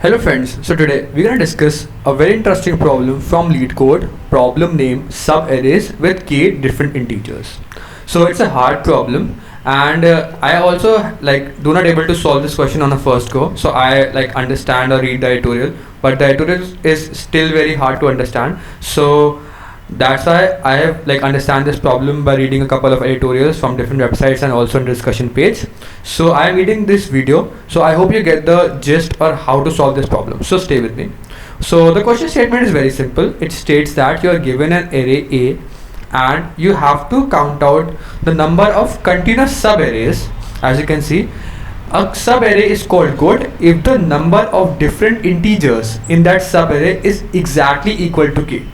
Hello friends, so today we're going to discuss a very interesting problem from LeetCode, problem name subarrays with k different integers. So it's a hard problem and I also do not able to solve this question on a first go. So I understand or read the tutorial, but the tutorial is still very hard to understand. So that's why I have understand this problem by reading a couple of editorials from different websites and also in the discussion page. So I am reading this video, so I hope you get the gist or how to solve this problem. So stay with me. So the question statement is very simple. It states that you are given an array A and you have to count out the number of continuous subarrays. As you can see, a subarray is called good if the number of different integers in that subarray is exactly equal to k.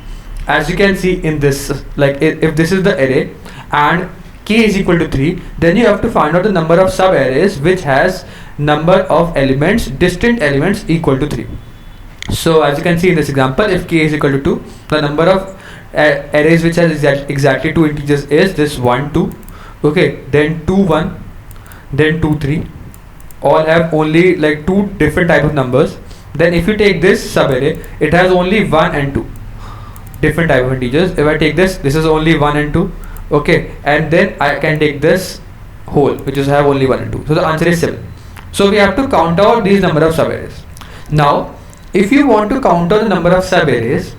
As you can see in this, if this is the array and k is equal to 3, then you have to find out the number of subarrays which has number of elements, distinct elements equal to 3. So as you can see in this example, if k is equal to 2, the number of arrays which has exactly 2 integers is this 1 2, okay, then 2 1, then 2 3, all have only 2 different type of numbers. Then if you take this subarray, it has only 1 and 2 different type of integers. If I take this is only 1 and 2, okay, and then I can take this whole which is have only 1 and 2. So the answer is 7. So we have to count out these number of subarrays. Now if you want to count out the number of subarrays,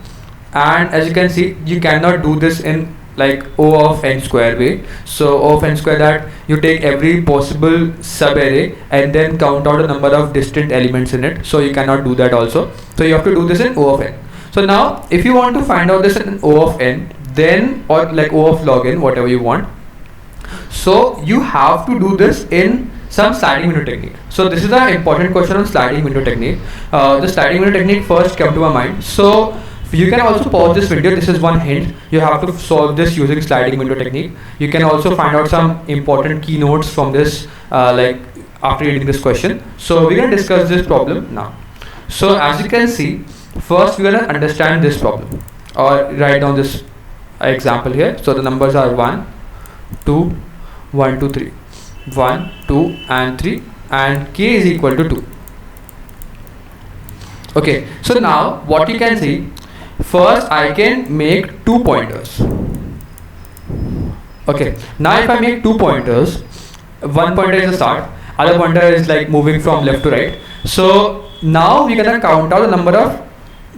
and as you can see, you cannot do this in O of n square way. So O of n square, that you take every possible subarray and then count out the number of distinct elements in it. So you cannot do that also. So you have to do this in O of n. So now if you want to find out this in O of n, then or O of log n, whatever you want, so you have to do this in some sliding window technique. So this is the important question on sliding window technique. The sliding window technique first came to my mind. So you can also pause this video. This is one hint. You have to solve this using sliding window technique. You can also find out some important keynotes from this after reading this question. So we're going to discuss this problem now. So as you can see, first we're going to understand this problem or write down this example here. So the numbers are 1 2 1 2 3, 1 2 and 3, and k is equal to 2. Okay, so now what you can see, first I can make 2 pointers. Okay, now if I make 2 pointers, one pointer is the start, other pointer is moving from left to right. So now we're gonna count out the number of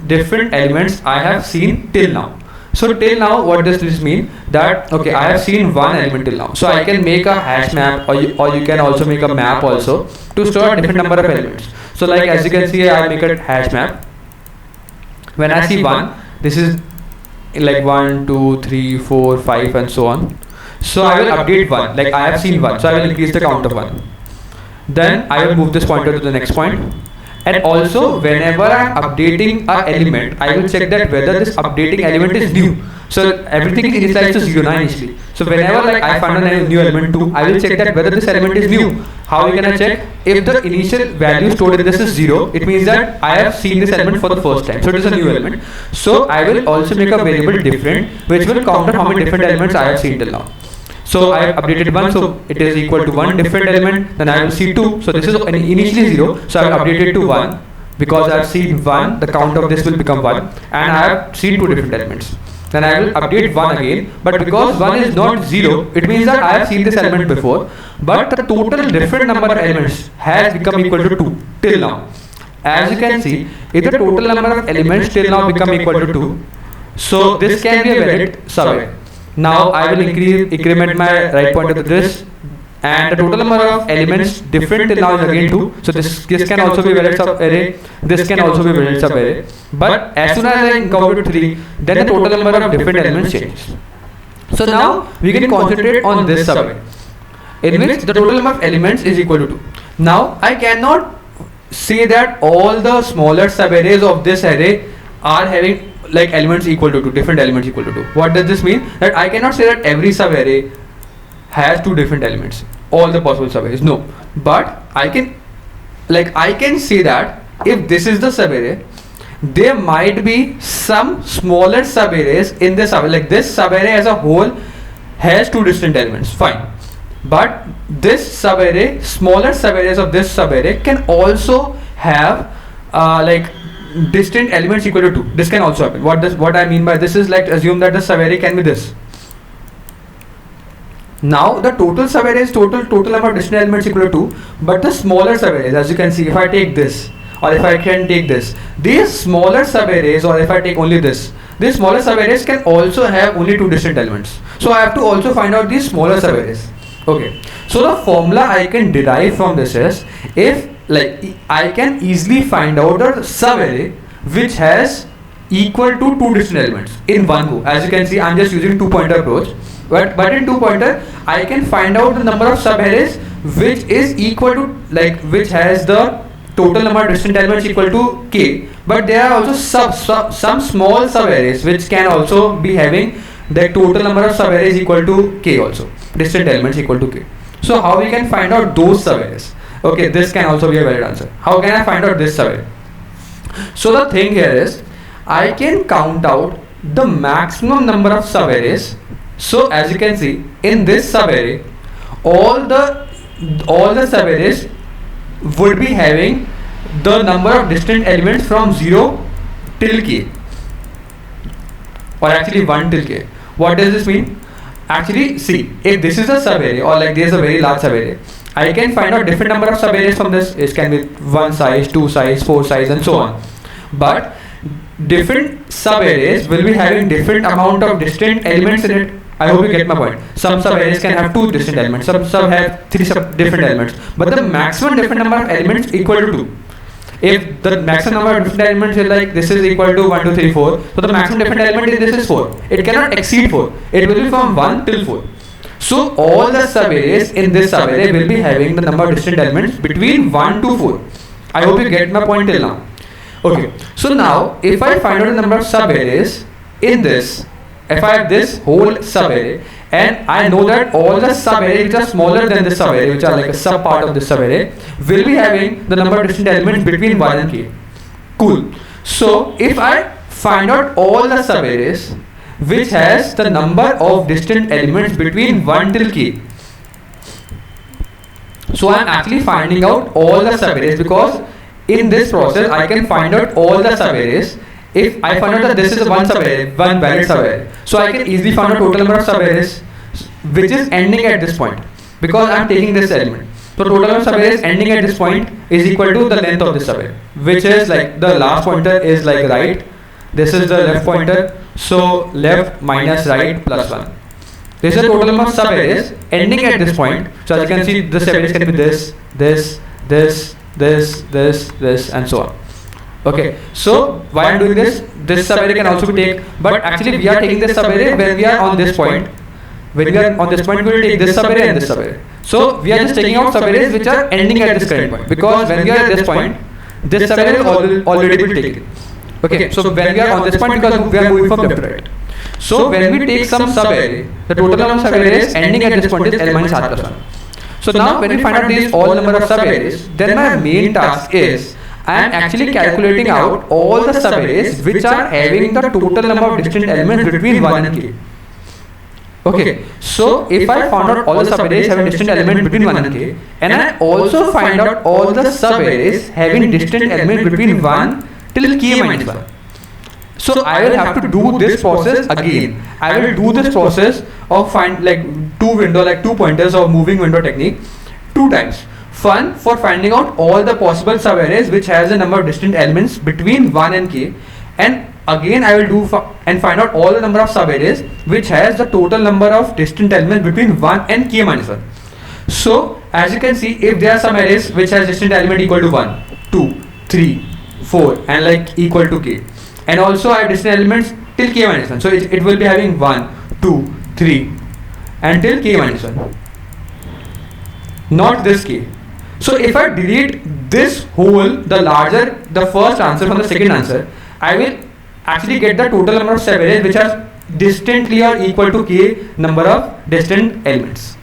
different elements I have seen till now. So till now, what does this mean? That okay, I have seen one element till now. So I can make a hash map, or you can also make a map also to store a different number of elements. So as you can see, I make a hash map. When I see 1, this is 1 2 3 4 5 and so on. So I will update 1, I have seen 1, so I will increase the count of 1. Then I will move this pointer to the next point. And also whenever I am updating an element, I will check that whether this updating element is new. So everything is initialized to 0 initially. So whenever I find a new element 2, I will check that whether this element is new. How we can check? If the initial value stored in this is 0, it means that I have seen this element for the first time. So it is a new element. So I will also make a variable different, which will count on how many different elements I have seen till now. So I have updated 1, so it is equal to 1 different element. Then I will see 2, so this is initially 0, so I will update it to 1. Because I have seen 1, the count of this will become 1, and I have seen 2 different elements. Then I will update 1 again, but because 1 is not 0, it means that I have seen this element before, but the total different number of elements has become equal to 2 till now. As you can see, if the total number of elements till now become equal to 2, so this can be a valid subarray. Now I will increment my right pointer to this, and the total number of elements different till now is again 2. So this can also be valid subarray, this can also be valid subarray. But as soon as I encounter 3, then the total number of different elements changes. So now we can concentrate on this subarray, in which the total number of elements is equal to 2. Now I cannot say that all the smaller subarrays of this array are having elements equal to 2, different elements equal to 2. What does this mean? That I cannot say that every subarray has 2 different elements, all the possible subarrays. No, but I can say that if this is the subarray, there might be some smaller subarrays in this subarray. This subarray as a whole has 2 distinct elements, fine. But this subarray, smaller subarrays of this subarray can also have like distant elements equal to 2. This can also happen. What I mean by this is, like, assume that the subarray can be this. Now the total subarray is total number of distant elements equal to 2, but the smaller subarrays, as you can see, if I take this, or if I can take this, these smaller subarrays, or if I take only this, these smaller subarrays can also have only 2 distant elements. So I have to also find out these smaller subarrays. Okay. So the formula I can derive from this is, if, like, I can easily find out a subarray which has equal to 2 distant elements in one go. As you can see, I'm just using 2-pointer approach. But in 2-pointer, I can find out the number of subarrays which is equal to, like, which has the total number of distant elements equal to k. But there are also some small subarrays which can also be having the total number of subarrays equal to k also. Distant elements equal to k. So how we can find out those subarrays? Okay, this can also be a valid answer. How can I find out this subarray? So the thing here is, I can count out the maximum number of subarrays. So as you can see, in this subarray, all the subarrays would be having the number of distant elements from 0 till k, or actually 1 till k. What does this mean? Actually, see, if this is a subarray, or like there is a very large subarray, I can find out different number of subarrays from this. It can be 1 size, 2 size, 4 size, and so on. But different subarrays will be having different amount of distant elements in it. I hope you get my point. Some subarrays can have 2 distant elements, some have 3 different elements, but the maximum different number of elements equal to 2. If the maximum number of different elements is, like, this is equal to 1, 2, 3, 4, so the maximum different element in this is 4. It cannot exceed 4. It will be from 1 till 4. So all the subarrays in this subarray will be having the number of distant elements between 1 to 4. I hope you get my point till now. Okay, so now if I find out the number of subarrays in this, if I have this whole subarray, and I know that all the subarrays which are smaller than this subarray, which are like a sub part of this subarray, will be having the number of distant elements between 1 and k. Cool. So if I find out all the subarrays which has the number of distant elements between 1 till k, so I am actually finding out all the subarrays, because in this process I can find out all the subarrays. If I find out that this is one subarray, one valid subarray, so I can easily find out total number of subarrays which is ending at this point, because I am taking this element. So total number of subarrays ending at this point is equal to the length of this subarray, which is, like, the last pointer is like right, this is the left pointer, so left minus right plus 1. This is the total number of subarrays ending at this point. So as you can see, the subarrays can be this, this, this, this, this, this, and so on. Okay, so why I'm doing this? This subarray can also be taken, but actually we are taking this subarray when we are on this point. When we are on this point, we will take this subarray and this subarray. So we are just taking out subarrays which are ending at this current point, because when we are at this point, this subarray will already be taken. Okay, so when we are on this point, because we are moving from left to right. So when we take some subarray, the total number of subarrays ending at this point is L minus R plus 1. So now when we find out these all number of subarrays, then my main task is, I am actually calculating out all the subarrays which are having the total number of distant elements between 1 and k. Okay, so if I found out all the subarrays having distant elements between 1 and k, and I also find out all the subarrays having distant elements between 1 till k minus 1. So I will have to do this process again. I will do this process of find, like, 2 pointers of moving window technique 2 times. One for finding out all the possible subarrays which has a number of distant elements between 1 and k, and again I will do and find out all the number of subarrays which has the total number of distant elements between 1 and k minus 1. So as you can see, if there are some arrays which has distant element equal to 1, 2, 3, 4 and like equal to k, and also I have distant elements till k minus 1, so it will be having 1, 2, 3 and till k minus 1, not this k. So if I delete this whole, the first answer from the second answer, I will actually get the total number of subarrays which are distantly or equal to k number of distant elements.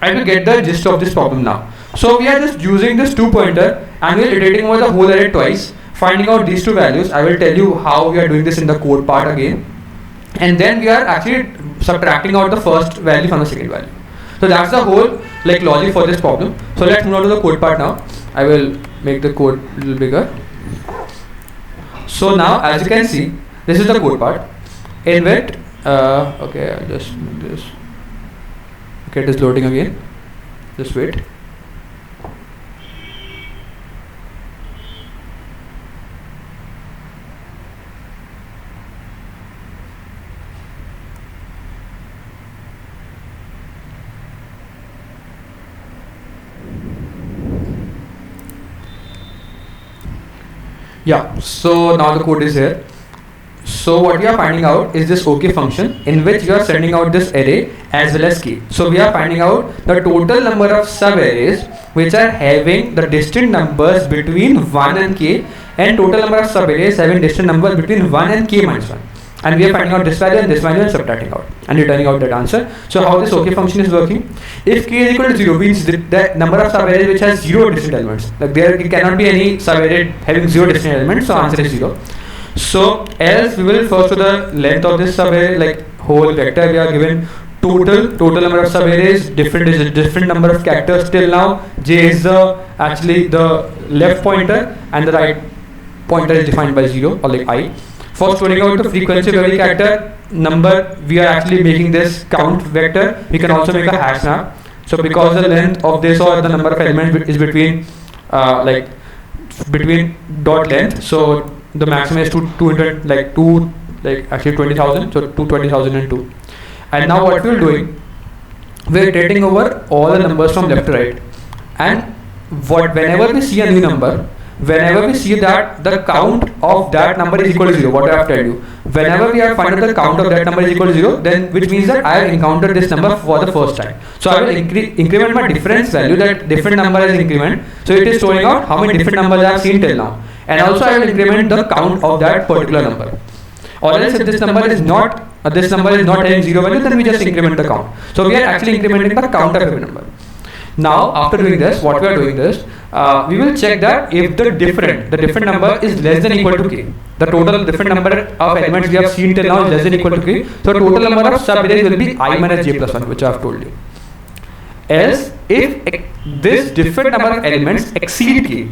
I will get the gist of this problem now. So we are just using this 2 pointer and we are iterating over the whole array twice, finding out these 2 values. I will tell you how we are doing this in the code part again, and then we are actually subtracting out the first value from the second value. So that's the whole logic for this problem. So let's move on to the code part now. I will make the code a little bigger. So now, as you can see, this is the code part. In which, okay, I'll just make this. Okay, it is loading again. Just wait. Yeah, so now the code is here. So what we are finding out is this OK function in which we are sending out this array as well as k. So we are finding out the total number of sub arrays which are having the distinct numbers between 1 and k, and total number of sub arrays having distinct numbers between 1 and k minus 1. And we are finding out this value and subtracting out and returning out that answer. So how this OK function is working? If k is equal to 0 means the number of sub arrays which has 0 distinct elements. Like there cannot be any sub array having 0 distinct elements, so answer is 0. So else we will first to the length of this subarray, like whole vector we are given total number of subarrays, different number of characters till now. J is actually the left pointer and the right pointer is defined by 0 or like I. For storing out the frequency of every character number, we are actually making this count vector. We can also make a hash now. So because the length of this or the number of elements is between between dot length, so the maximum is 200, actually 20,000, so 220,002. And now what we're doing, we're iterating over all the numbers from left to right, and whenever we see a new number, whenever we see that the count of that number is equal to 0, what I have told you, whenever we have found out the count of that number is equal to 0, then which means that I have encountered this number for the first time. So I will increment my difference value, that different number is increment, so it is showing out how many different numbers I have seen till now. And also I will increment the count of that particular number. Or else if this number is not having 0 value, then we just increment the count. So we are actually incrementing the count of every number. Now after doing this, what we are doing is, we will check that if the different number is less than equal to k. The total different number of elements we have seen till now is less than equal to k. So total number of subarrays will be I minus j plus 1, which I have told you. Else if this different number of elements exceed k,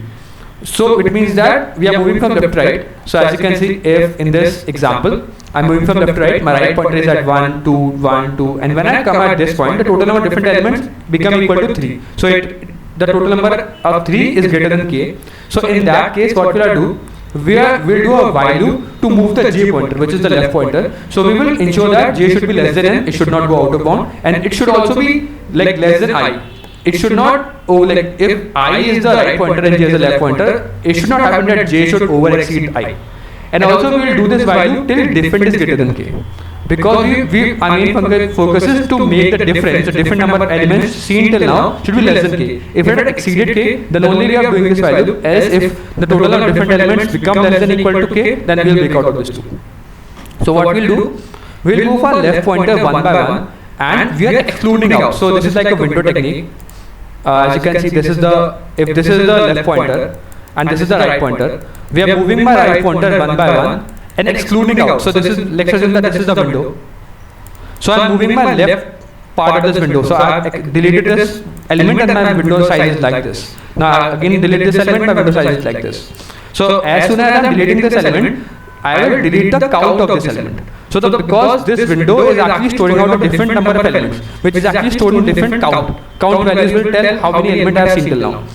so it means that we are moving from left to right. So as you can see, if in this example, I'm moving from left to right, my right pointer is at 1, 2, 1, 2, and when I come at this point, the total number of different elements become equal to 3. So the total number of 3 is greater than k. So in that case, what we'll do, we'll do a while loop to move the j pointer, which is the left pointer. So we will ensure that j should be less than n, it should not go out of bound, and it should also be like less than I. It should not, if I is the right pointer and j is the left pointer, it should not happen that j should over exceed I. And also we will do this value till different is greater than k. Because our main focus is to make the different number of elements seen till now should be less than k. If it had exceeded k, then only we are doing this value, as if the total of different elements become less than equal to k, then we will break out of this too. So what we'll do, we'll move our left pointer one by one, and we are excluding out. So this is like a window technique. As you can see, if this is the left pointer and this is the right pointer, we are moving my right pointer one by one and excluding out. So this is, let's assume that this is the window. So I'm moving my left part of this window. So I have deleted this element and my window size is like this. Now again delete this element, my window size is like this. So as soon as I'm deleting this element, I will delete the count of this element. So because this window is actually storing out a different number of elements, which is actually stored in different count. Count values will tell how many elements I have seen till now.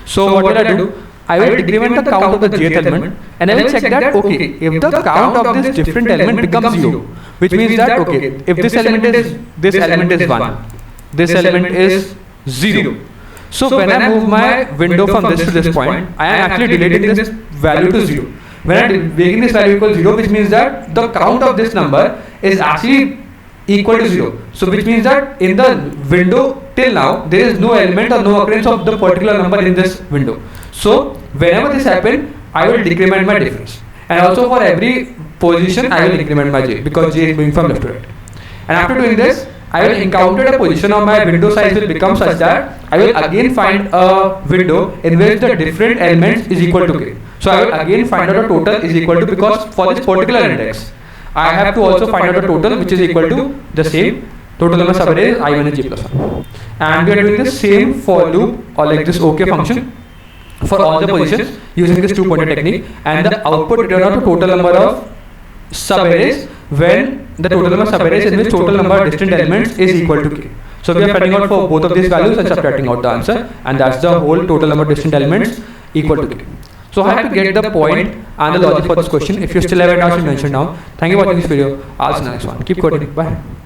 So what will I do? I will decrement the count of the jth element, and I will check that, okay, if the count of this different element becomes 0, which means that, okay, if this element is 1, this element is 0. So when I move my window from this to this point, I am actually deleting this value to 0. When I am making this value equal to 0, which means that the count of this number is actually equal to 0. So which means that in the window till now, there is no element or no occurrence of the particular number in this window. So whenever this happens, I will decrement my difference. And also for every position, I will increment my j, because j is moving from left to right. And after doing this, I will encounter a position of my window size will become such that I will again find a window in which the different elements is equal to k. So I will again find out a total is equal to, because for this particular index, I have to also find out a total which is equal to the same total number of subarrays I minus j plus 1. And we are doing the same for loop or like this OK function for all the positions. using this two-pointer technique, and the output return out the total number of sub-arrays when the total number of sub-arrays in which total number of distinct elements is equal to k. So we are finding out for both of these values and subtracting out the answer, and that's the whole total number of distinct elements equal to k. So I have to get the point and the logic for this question. If you still have any doubts, mention down. Thank you for watching this video. I'll see you in the next one. Keep coding. Bye.